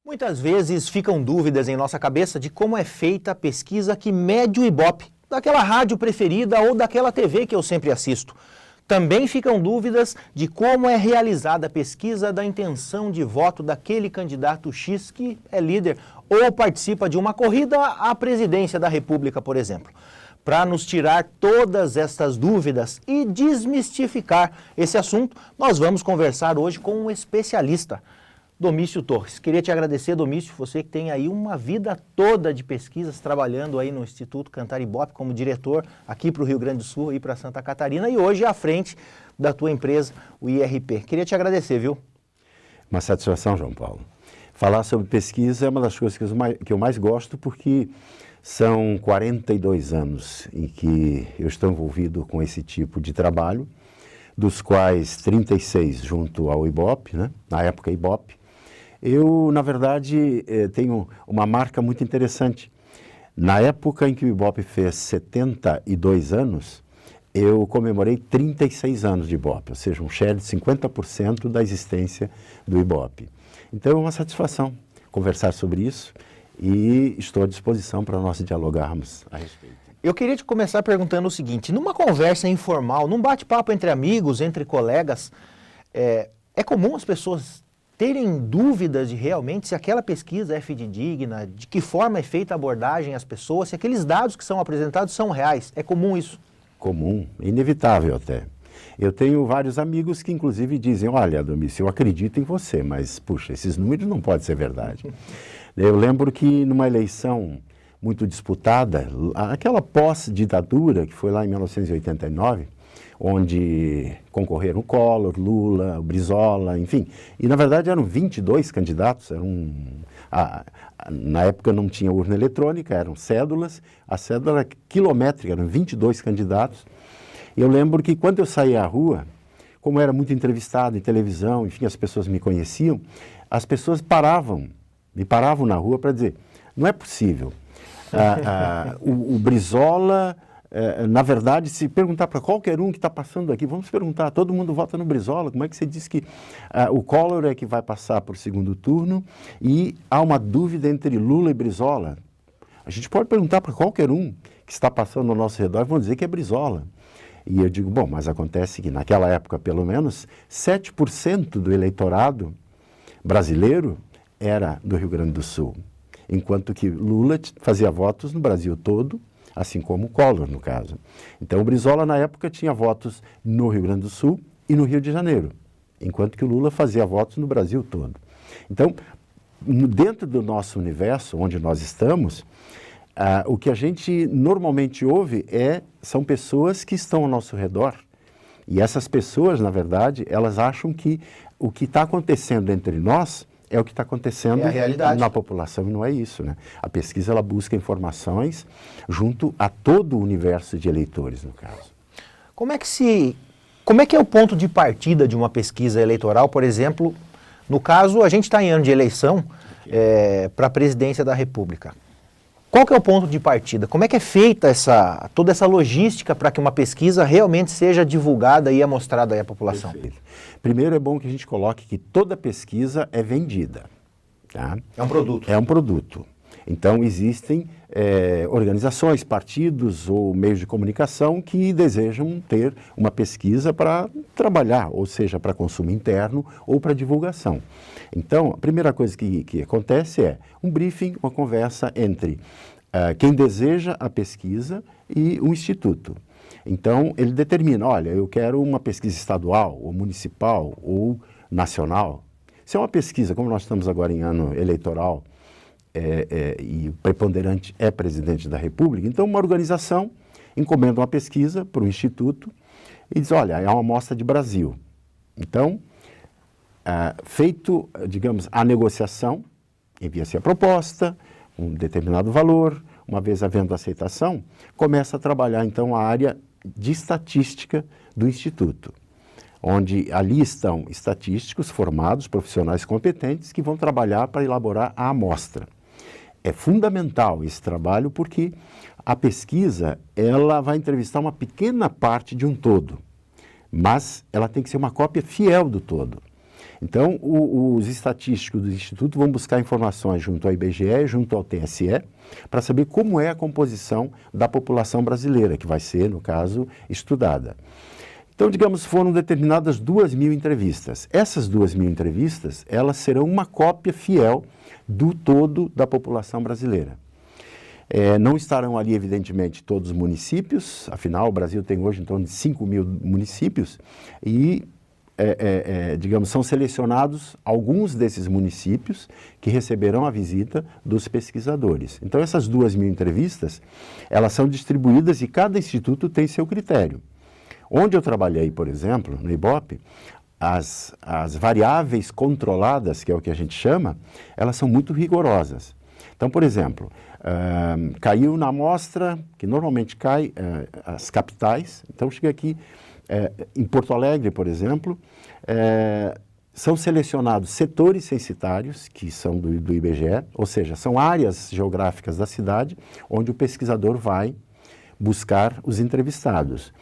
Muitas vezes ficam dúvidas em nossa cabeça de como é feita a pesquisa que mede o Ibope, daquela rádio preferida ou daquela TV que eu sempre assisto. Também ficam dúvidas de como é realizada a pesquisa da intenção de voto daquele candidato X que é líder ou participa de uma corrida à presidência da República, por exemplo. Para nos tirar todas estas dúvidas e desmistificar esse assunto, nós vamos conversar hoje com um especialista, Domício Torres. Queria te agradecer, Domício, você que tem aí uma vida toda de pesquisas, trabalhando aí no Instituto Cantar Ibope como diretor aqui para o Rio Grande do Sul e para Santa Catarina e hoje à frente da tua empresa, o IRP. Queria te agradecer, viu? Uma satisfação, João Paulo. Falar sobre pesquisa é uma das coisas que eu mais gosto porque são 42 anos em que eu estou envolvido com esse tipo de trabalho, dos quais 36 junto ao Ibope, né? Na época Ibope. Eu, na verdade, tenho uma marca muito interessante. Na época em que o Ibope fez 72 anos, eu comemorei 36 anos de Ibope, ou seja, um share de 50% da existência do Ibope. Então é uma satisfação conversar sobre isso e estou à disposição para nós dialogarmos a respeito. Eu queria te começar perguntando o seguinte, numa conversa informal, num bate-papo entre amigos, entre colegas, é comum as pessoas terem dúvidas de realmente se aquela pesquisa é fidedigna, de que forma é feita a abordagem às pessoas, se aqueles dados que são apresentados são reais. É comum isso? Comum, inevitável até. Eu tenho vários amigos que inclusive dizem, olha, Domício, eu acredito em você, mas, puxa, esses números não podem ser verdade. Eu lembro que numa eleição muito disputada, aquela pós-ditadura, que foi lá em 1989, onde concorreram o Collor, Lula, o Brizola, enfim. E, na verdade, eram 22 candidatos. Na época não tinha urna eletrônica, eram cédulas. A cédula era quilométrica, eram 22 candidatos. Eu lembro que, quando eu saía à rua, como eu era muito entrevistado em televisão, enfim, as pessoas me conheciam, as pessoas me paravam na rua para dizer, não é possível. O Brizola... na verdade, se perguntar para qualquer um que está passando aqui, vamos perguntar, todo mundo vota no Brizola, como é que você diz que o Collor é que vai passar por segundo turno e há uma dúvida entre Lula e Brizola? A gente pode perguntar para qualquer um que está passando ao nosso redor e vão dizer que é Brizola. E eu digo, bom, mas acontece que naquela época, pelo menos, 7% do eleitorado brasileiro era do Rio Grande do Sul, enquanto que Lula fazia votos no Brasil todo, assim como o Collor, no caso. Então, o Brizola, na época, tinha votos no Rio Grande do Sul e no Rio de Janeiro, enquanto que o Lula fazia votos no Brasil todo. Então, dentro do nosso universo, onde nós estamos, o que a gente normalmente ouve são pessoas que estão ao nosso redor. E essas pessoas, na verdade, elas acham que o que está acontecendo entre nós é o que está acontecendo na população, e não é isso, né? A pesquisa, ela busca informações junto a todo o universo de eleitores, no caso. Como é que é o ponto de partida de uma pesquisa eleitoral, por exemplo, no caso, a gente está em ano de eleição para a presidência da República. Qual que é o ponto de partida? Como é que é feita toda essa logística para que uma pesquisa realmente seja divulgada e mostrada aí à população? Perfeito. Primeiro, é bom que a gente coloque que toda pesquisa é vendida. Tá? É um produto. É um produto. Então, existem organizações, partidos ou meios de comunicação que desejam ter uma pesquisa para trabalhar, ou seja, para consumo interno ou para divulgação. Então, a primeira coisa que acontece é um briefing, uma conversa entre quem deseja a pesquisa e o instituto. Então, ele determina, olha, eu quero uma pesquisa estadual, ou municipal, ou nacional. Se é uma pesquisa, como nós estamos agora em ano eleitoral, e o preponderante é presidente da República, então uma organização encomenda uma pesquisa para o Instituto e diz, olha, é uma amostra de Brasil. Então, feito, digamos, a negociação, envia-se a proposta, um determinado valor, uma vez havendo aceitação, começa a trabalhar então a área de estatística do Instituto, onde ali estão estatísticos formados, profissionais competentes, que vão trabalhar para elaborar a amostra. É fundamental esse trabalho porque a pesquisa, ela vai entrevistar uma pequena parte de um todo, mas ela tem que ser uma cópia fiel do todo. Então, os estatísticos do Instituto vão buscar informações junto ao IBGE, junto ao TSE, para saber como é a composição da população brasileira, que vai ser, no caso, estudada. Então, digamos, foram determinadas 2.000 entrevistas. Essas 2.000 entrevistas, elas serão uma cópia fiel do todo da população brasileira. Não estarão ali, evidentemente, todos os municípios, afinal, o Brasil tem hoje em torno de 5.000 municípios, e, digamos, são selecionados alguns desses municípios que receberão a visita dos pesquisadores. Então, essas 2.000 entrevistas, elas são distribuídas e cada instituto tem seu critério. Onde eu trabalhei, por exemplo, no IBOP, as variáveis controladas, que é o que a gente chama, elas são muito rigorosas. Então, por exemplo, caiu na amostra, que normalmente cai as capitais, então chega aqui em Porto Alegre, por exemplo, são selecionados setores censitários, que são do IBGE, ou seja, são áreas geográficas da cidade, onde o pesquisador vai buscar os entrevistados.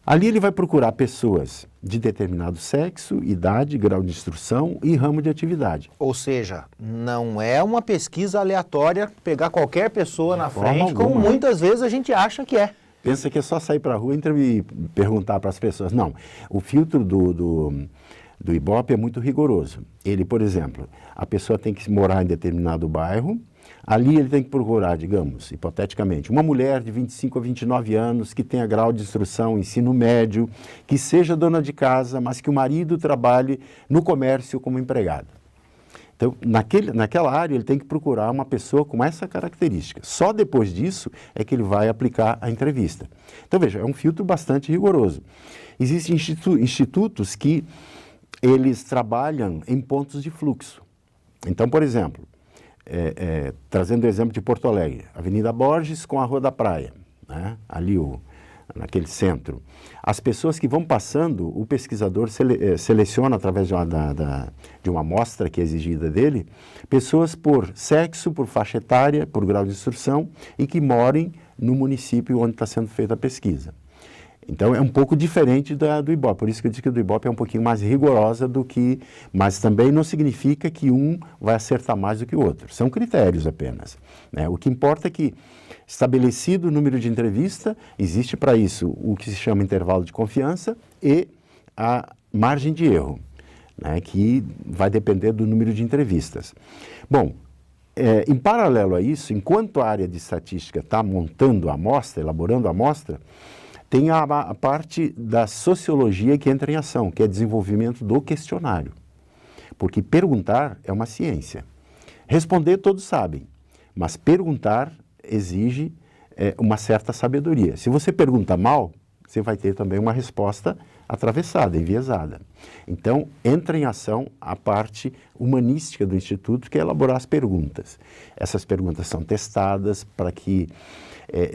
Ali ele vai procurar pessoas de determinado sexo, idade, grau de instrução e ramo de atividade. Ou seja, não é uma pesquisa aleatória pegar qualquer pessoa na frente, como muitas vezes a gente acha que é. Pensa que é só sair para a rua e perguntar para as pessoas. Não, o filtro do IBOP é muito rigoroso. Ele, por exemplo, a pessoa tem que morar em determinado bairro. Ali ele tem que procurar, digamos, hipoteticamente, uma mulher de 25 a 29 anos que tenha grau de instrução, ensino médio, que seja dona de casa, mas que o marido trabalhe no comércio como empregado. Então, naquela área, ele tem que procurar uma pessoa com essa característica. Só depois disso é que ele vai aplicar a entrevista. Então, veja, é um filtro bastante rigoroso. Existem institutos que eles trabalham em pontos de fluxo. Então, por exemplo, trazendo o exemplo de Porto Alegre, Avenida Borges com a Rua da Praia, né? Ali naquele centro. As pessoas que vão passando, o pesquisador seleciona através de uma amostra que é exigida dele, pessoas por sexo, por faixa etária, por grau de instrução e que morem no município onde está sendo feita a pesquisa. Então, é um pouco diferente do IBOP, por isso que eu disse que o do IBOP é um pouquinho mais rigorosa do que... Mas também não significa que um vai acertar mais do que o outro. São critérios apenas, né? O que importa é que, estabelecido o número de entrevista, existe para isso o que se chama intervalo de confiança e a margem de erro, né? Que vai depender do número de entrevistas. Bom, em paralelo a isso, enquanto a área de estatística está montando a amostra, elaborando a amostra, tem a parte da sociologia que entra em ação, que é desenvolvimento do questionário. Porque perguntar é uma ciência. Responder todos sabem, mas perguntar exige uma certa sabedoria. Se você pergunta mal, você vai ter também uma resposta atravessada, enviesada. Então, entra em ação a parte humanística do Instituto, que é elaborar as perguntas. Essas perguntas são testadas para que,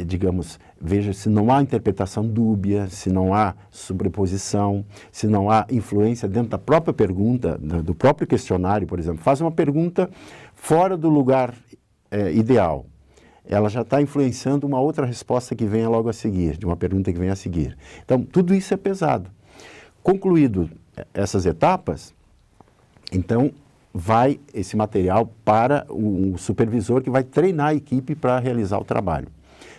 digamos, veja se não há interpretação dúbia, se não há sobreposição, se não há influência dentro da própria pergunta, do próprio questionário, por exemplo. Faz uma pergunta fora do lugar ideal. Ela já está influenciando uma outra resposta que venha logo a seguir, de uma pergunta que venha a seguir. Então, tudo isso é pesado. Concluído essas etapas, então, vai esse material para o supervisor que vai treinar a equipe para realizar o trabalho.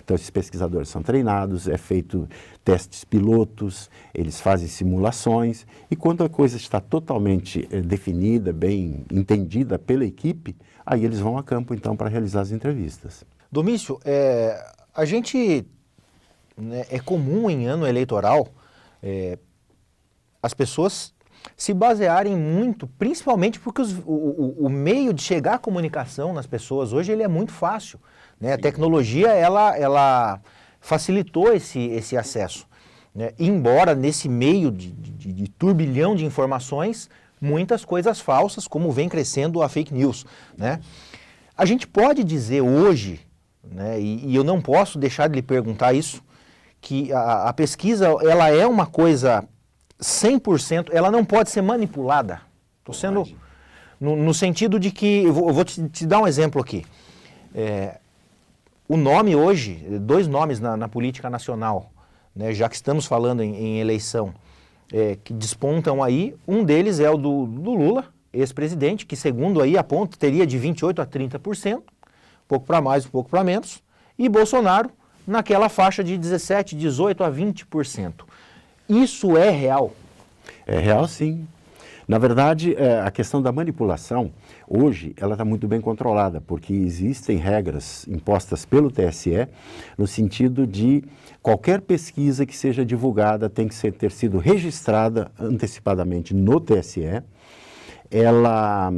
Então, esses pesquisadores são treinados, é feito testes pilotos, eles fazem simulações, e quando a coisa está totalmente definida, bem entendida pela equipe, aí eles vão a campo, então, para realizar as entrevistas. Domício, a gente, né, é comum em ano eleitoral as pessoas se basearem muito, principalmente porque o meio de chegar à comunicação nas pessoas hoje ele é muito fácil, né? A tecnologia ela facilitou esse acesso, né? Embora nesse meio de turbilhão de informações, muitas coisas falsas, como vem crescendo a fake news, né? A gente pode dizer hoje, né, e eu não posso deixar de lhe perguntar isso, que a pesquisa ela é uma coisa 100%, ela não pode ser manipulada. Estou sendo no sentido de que, eu vou te dar um exemplo aqui. O nome hoje, dois nomes na política nacional, né, já que estamos falando em eleição, que despontam aí. Um deles é o do Lula, ex-presidente, que segundo aí aponta teria de 28% a 30%, um pouco para mais, um pouco para menos, e Bolsonaro naquela faixa de 17%, 18% a 20%. Isso é real? É real, sim. Na verdade, a questão da manipulação, hoje, ela está muito bem controlada, porque existem regras impostas pelo TSE, no sentido de qualquer pesquisa que seja divulgada tem que ter sido registrada antecipadamente no TSE, ela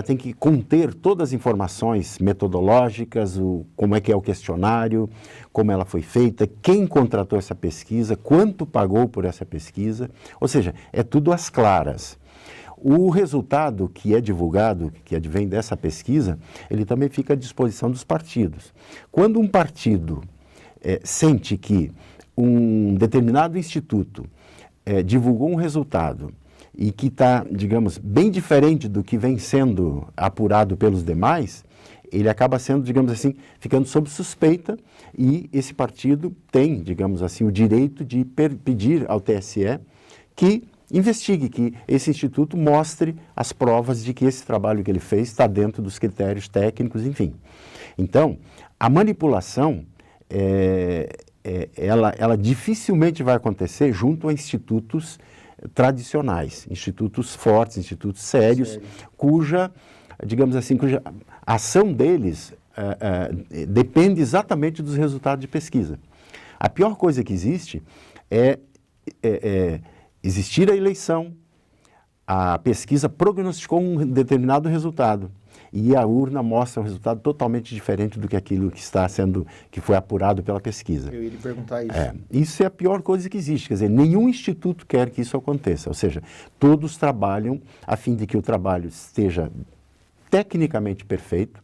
tem que conter todas as informações metodológicas, como é que é o questionário, como ela foi feita, quem contratou essa pesquisa, quanto pagou por essa pesquisa, ou seja, é tudo às claras. O resultado que é divulgado, que advém dessa pesquisa, ele também fica à disposição dos partidos. Quando um partido sente que um determinado instituto divulgou um resultado e que está, digamos, bem diferente do que vem sendo apurado pelos demais, ele acaba sendo, digamos assim, ficando sob suspeita e esse partido tem, digamos assim, o direito de pedir ao TSE que investigue, que esse instituto mostre as provas de que esse trabalho que ele fez está dentro dos critérios técnicos, enfim. Então, a manipulação, ela dificilmente vai acontecer junto a institutos tradicionais, institutos fortes, institutos sérios, cuja, digamos assim, cuja ação deles depende exatamente dos resultados de pesquisa. A pior coisa que existe é existir a eleição, a pesquisa prognosticou um determinado resultado e a urna mostra um resultado totalmente diferente do que aquilo que foi apurado pela pesquisa. Eu ia lhe perguntar isso. Isso é a pior coisa que existe, quer dizer, nenhum instituto quer que isso aconteça, ou seja, todos trabalham a fim de que o trabalho esteja tecnicamente perfeito,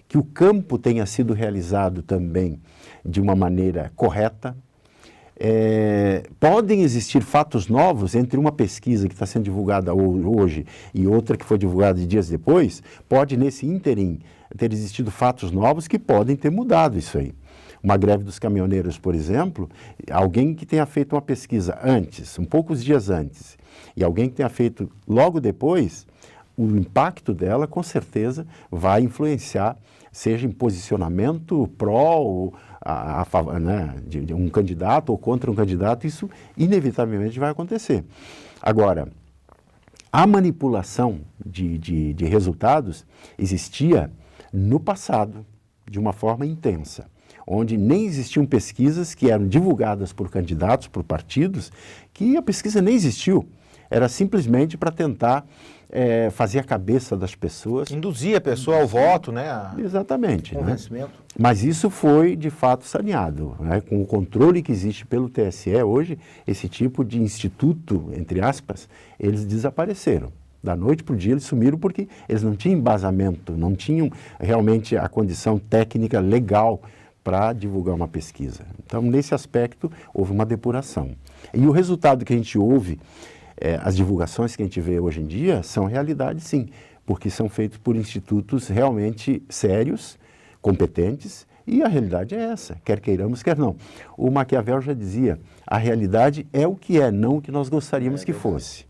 que o campo tenha sido realizado também de uma maneira correta. Podem existir fatos novos entre uma pesquisa que está sendo divulgada hoje e outra que foi divulgada dias depois, pode nesse ínterim ter existido fatos novos que podem ter mudado isso aí. Uma greve dos caminhoneiros, por exemplo, alguém que tenha feito uma pesquisa antes, poucos dias antes, e alguém que tenha feito logo depois, o impacto dela com certeza vai influenciar, seja em posicionamento pró ou a favor, né, de um candidato ou contra um candidato, isso inevitavelmente vai acontecer. Agora, a manipulação de resultados existia no passado, de uma forma intensa, onde nem existiam pesquisas que eram divulgadas por candidatos, por partidos, que a pesquisa nem existiu. Era simplesmente para tentar fazer a cabeça das pessoas. Induzir a pessoa ao voto, né? Exatamente. Convencimento. Né? Mas isso foi, de fato, saneado. Né? Com o controle que existe pelo TSE hoje, esse tipo de instituto, entre aspas, eles desapareceram. Da noite para o dia eles sumiram porque eles não tinham embasamento, não tinham realmente a condição técnica legal para divulgar uma pesquisa. Então, nesse aspecto, houve uma depuração. E o resultado que a gente ouve, as divulgações que a gente vê hoje em dia, são realidade, sim, porque são feitos por institutos realmente sérios, competentes, e a realidade é essa, quer queiramos, quer não. O Maquiavel já dizia, a realidade é o que é, não o que nós gostaríamos que fosse.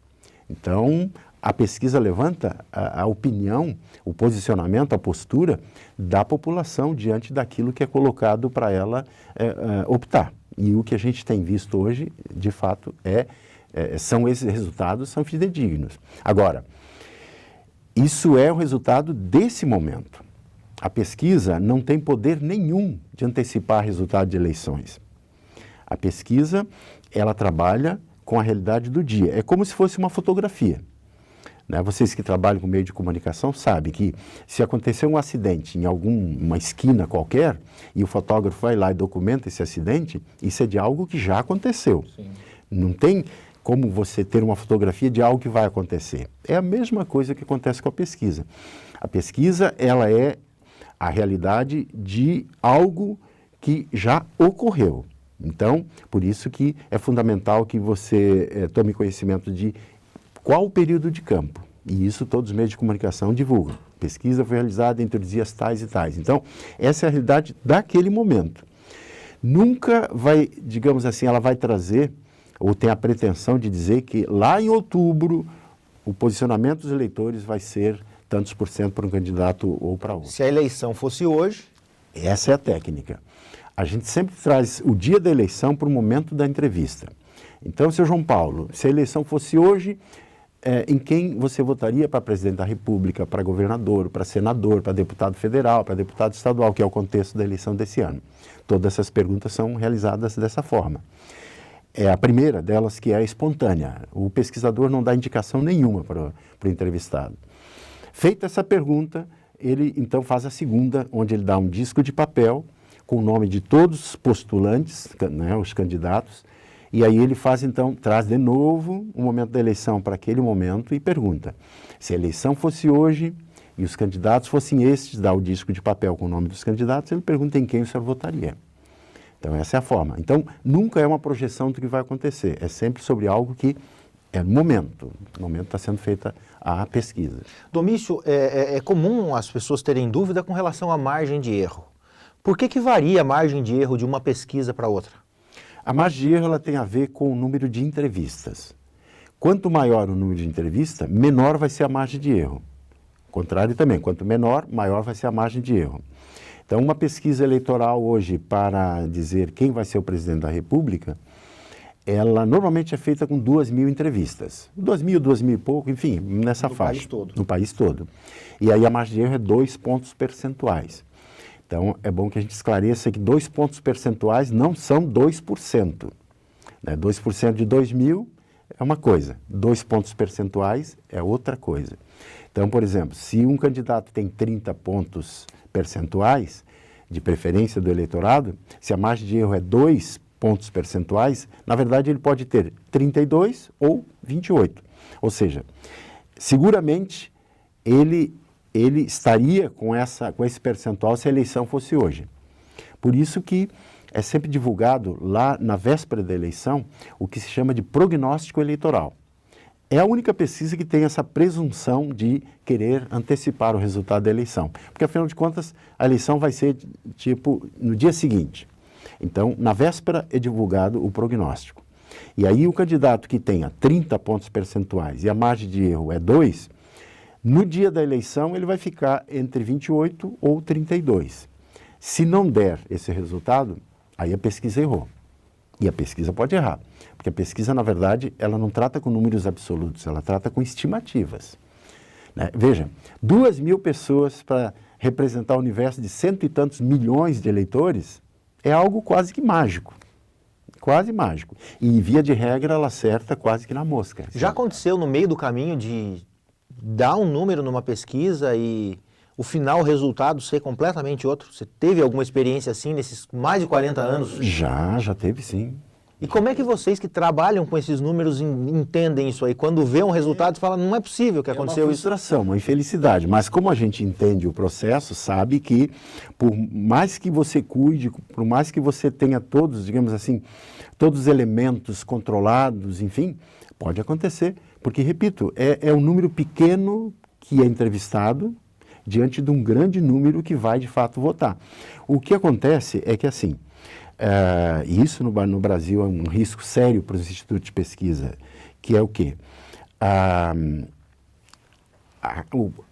Então, a pesquisa levanta a opinião, o posicionamento, a postura da população diante daquilo que é colocado para ela optar. E o que a gente tem visto hoje, de fato, são esses resultados, são fidedignos. Agora, isso é o resultado desse momento. A pesquisa não tem poder nenhum de antecipar resultado de eleições. A pesquisa, ela trabalha com a realidade do dia. É como se fosse uma fotografia. Né? Vocês que trabalham com meio de comunicação sabem que se acontecer um acidente em alguma esquina qualquer e o fotógrafo vai lá e documenta esse acidente, isso é de algo que já aconteceu. Sim. Não tem como você ter uma fotografia de algo que vai acontecer. É a mesma coisa que acontece com a pesquisa. A pesquisa, ela é a realidade de algo que já ocorreu. Então, por isso que é fundamental que você tome conhecimento de qual o período de campo. E isso todos os meios de comunicação divulgam. Pesquisa foi realizada entre os dias tais e tais. Então, essa é a realidade daquele momento. Nunca vai, digamos assim, ela vai trazer ou tem a pretensão de dizer que lá em outubro o posicionamento dos eleitores vai ser tantos por cento para um candidato ou para outro. Se a eleição fosse hoje... Essa é a técnica. A gente sempre traz o dia da eleição para o momento da entrevista. Então, seu João Paulo, se a eleição fosse hoje, em quem você votaria para presidente da República, para governador, para senador, para deputado federal, para deputado estadual, que é o contexto da eleição desse ano? Todas essas perguntas são realizadas dessa forma. É a primeira delas que é espontânea. O pesquisador não dá indicação nenhuma para o entrevistado. Feita essa pergunta, ele então faz a segunda, onde ele dá um disco de papel com o nome de todos os postulantes, né, os candidatos, e aí ele faz então, traz de novo o momento da eleição para aquele momento e pergunta: se a eleição fosse hoje e os candidatos fossem estes, dá o disco de papel com o nome dos candidatos, ele pergunta em quem o senhor votaria. Então essa é a forma. Então nunca é uma projeção do que vai acontecer, é sempre sobre algo que é no momento está sendo feita a pesquisa. Domício, é comum as pessoas terem dúvida com relação à margem de erro. Por que varia a margem de erro de uma pesquisa para outra? A margem de erro ela tem a ver com o número de entrevistas. Quanto maior o número de entrevistas, menor vai ser a margem de erro. O contrário também, quanto menor, maior vai ser a margem de erro. Então, uma pesquisa eleitoral hoje para dizer quem vai ser o presidente da República, ela normalmente é feita com 2.000 entrevistas. 2.000 e pouco, enfim, nessa faixa. No país todo. No país todo. E aí a margem de erro é 2 pontos percentuais. Então, é bom que a gente esclareça que 2 pontos percentuais não são 2%. Né? 2% de 2.000 é uma coisa, 2 pontos percentuais é outra coisa. Então, por exemplo, se um candidato tem 30 pontos percentuais de preferência do eleitorado, se a margem de erro é 2 pontos percentuais, na verdade ele pode ter 32 ou 28. Ou seja, seguramente ele estaria com esse percentual se a eleição fosse hoje. Por isso que é sempre divulgado lá na véspera da eleição o que se chama de prognóstico eleitoral. É a única pesquisa que tem essa presunção de querer antecipar o resultado da eleição. Porque, afinal de contas, a eleição vai ser, tipo, no dia seguinte. Então, na véspera é divulgado o prognóstico. E aí o candidato que tenha 30 pontos percentuais e a margem de erro é 2, no dia da eleição, ele vai ficar entre 28 ou 32. Se não der esse resultado, aí a pesquisa errou. E a pesquisa pode errar, porque a pesquisa, na verdade, ela não trata com números absolutos, ela trata com estimativas. Né? Veja, 2.000 pessoas para representar o universo de 100 e tantos milhões de eleitores é algo quase que mágico. Quase mágico. E, via de regra, ela acerta quase que na mosca. Já aconteceu no meio do caminho de dar um número numa pesquisa e o final, o resultado ser completamente outro? Você teve alguma experiência assim nesses mais de 40 anos? Já teve sim. E como é que vocês que trabalham com esses números entendem isso aí? Quando vê um resultado, fala, não é possível que aconteceu isso. É uma isso. frustração, uma infelicidade. Mas como a gente entende o processo, sabe que por mais que você cuide, por mais que você tenha todos, digamos assim, todos os elementos controlados, enfim, pode acontecer. Porque, repito, é um número pequeno que é entrevistado diante de um grande número que vai, de fato, votar. O que acontece é que, assim, isso no Brasil é um risco sério para os institutos de pesquisa, que é o quê?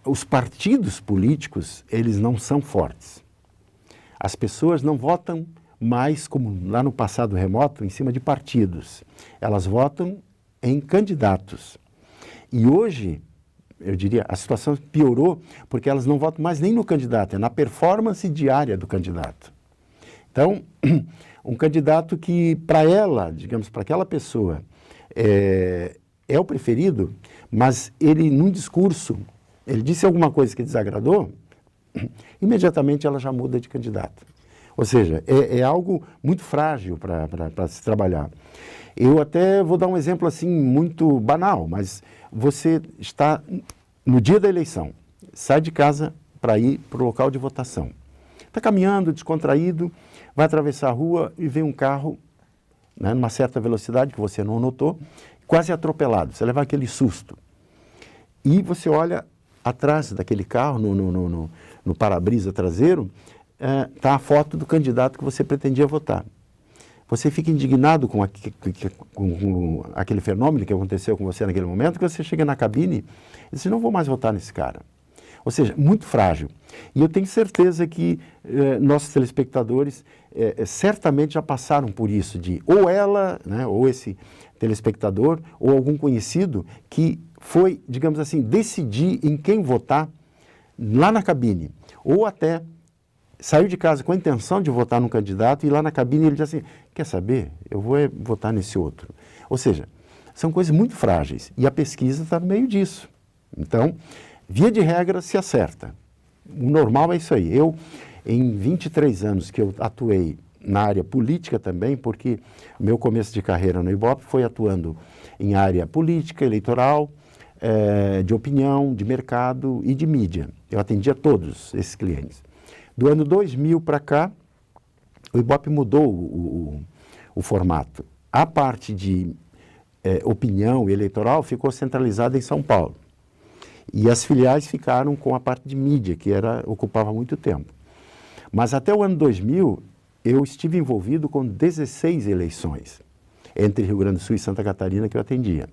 Os partidos políticos, eles não são fortes. As pessoas não votam mais, como lá no passado remoto, em cima de partidos. Elas votam em candidatos. E hoje, eu diria, a situação piorou porque elas não votam mais nem no candidato, é na performance diária do candidato. Então, um candidato que, para ela, digamos, para aquela pessoa, é o preferido, mas ele, num discurso, ele disse alguma coisa que desagradou, imediatamente ela já muda de candidato. Ou seja, é algo muito frágil para se trabalhar. Eu até vou dar um exemplo assim muito banal, mas você está no dia da eleição, sai de casa para ir para o local de votação. Está caminhando, descontraído, vai atravessar a rua e vê um carro, né, numa certa velocidade que você não notou, quase atropelado, você leva aquele susto. E você olha atrás daquele carro, no para-brisa traseiro, está a foto do candidato que você pretendia votar. você fica indignado com aquele fenômeno que aconteceu com você naquele momento, que você chega na cabine e diz, não vou mais votar nesse cara. Ou seja, muito frágil. E eu tenho certeza que nossos telespectadores certamente já passaram por isso, de ou ela, né, ou esse telespectador, ou algum conhecido que foi, digamos assim, decidir em quem votar lá na cabine, ou até saiu de casa com a intenção de votar num candidato e lá na cabine ele diz assim, quer saber, eu vou votar nesse outro. Ou seja, são coisas muito frágeis e a pesquisa está no meio disso. Então, via de regra, se acerta. O normal é isso aí. Eu, em 23 anos que eu atuei na área política também, porque meu começo de carreira no Ibope foi atuando em área política, eleitoral, de opinião, de mercado e de mídia. Eu atendia todos esses clientes. Do ano 2000 para cá, o Ibope mudou o formato. A parte de opinião e eleitoral ficou centralizada em São Paulo. E as filiais ficaram com a parte de mídia, que ocupava muito tempo. Mas até o ano 2000, eu estive envolvido com 16 eleições, entre Rio Grande do Sul e Santa Catarina, que eu atendia.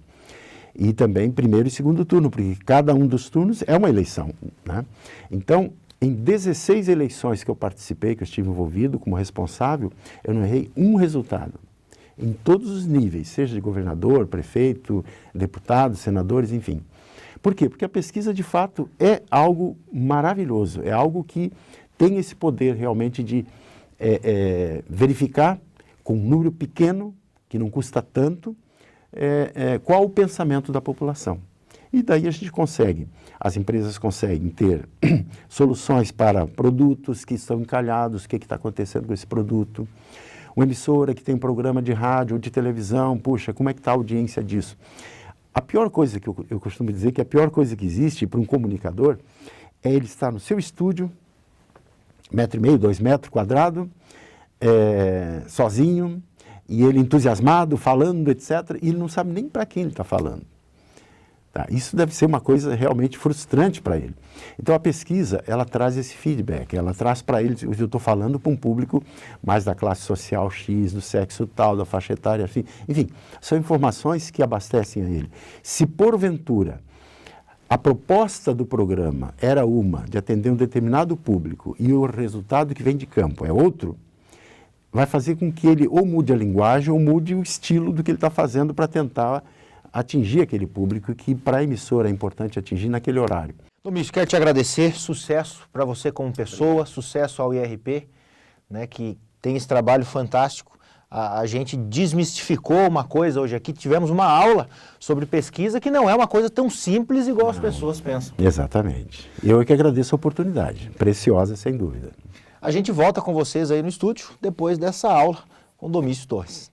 E também primeiro e segundo turno, porque cada um dos turnos é uma eleição, né? Então, em 16 eleições que eu participei, que eu estive envolvido como responsável, eu não errei um resultado. Em todos os níveis, seja de governador, prefeito, deputado, senadores, enfim. Por quê? Porque a pesquisa, de fato, é algo maravilhoso, é algo que tem esse poder realmente de verificar com um número pequeno, que não custa tanto, qual o pensamento da população. E daí a gente consegue, as empresas conseguem ter soluções para produtos que estão encalhados, o que está acontecendo com esse produto. Uma emissora que tem um programa de rádio ou de televisão, puxa, como é que está a audiência disso? A pior coisa que eu costumo dizer, que a pior coisa que existe para um comunicador é ele estar no seu estúdio, 1,5 metro, 2 metros quadrados, sozinho, e ele entusiasmado, falando, etc., e ele não sabe nem para quem ele está falando. Tá? Isso deve ser uma coisa realmente frustrante para ele. Então, a pesquisa, ela traz esse feedback, ela traz para ele, eu estou falando para um público mais da classe social X, do sexo tal, da faixa etária, enfim, são informações que abastecem a ele. Se, porventura, a proposta do programa era uma, de atender um determinado público, e o resultado que vem de campo é outro, vai fazer com que ele ou mude a linguagem ou mude o estilo do que ele está fazendo para tentar atingir aquele público que para a emissora é importante atingir naquele horário. Domício, quero te agradecer, sucesso para você como pessoa, sucesso ao IRP, né, que tem esse trabalho fantástico. A gente desmistificou uma coisa hoje aqui, tivemos uma aula sobre pesquisa que não é uma coisa tão simples igual as pessoas pensam. Exatamente. Eu é que agradeço a oportunidade, preciosa sem dúvida. A gente volta com vocês aí no estúdio depois dessa aula com Domício Torres.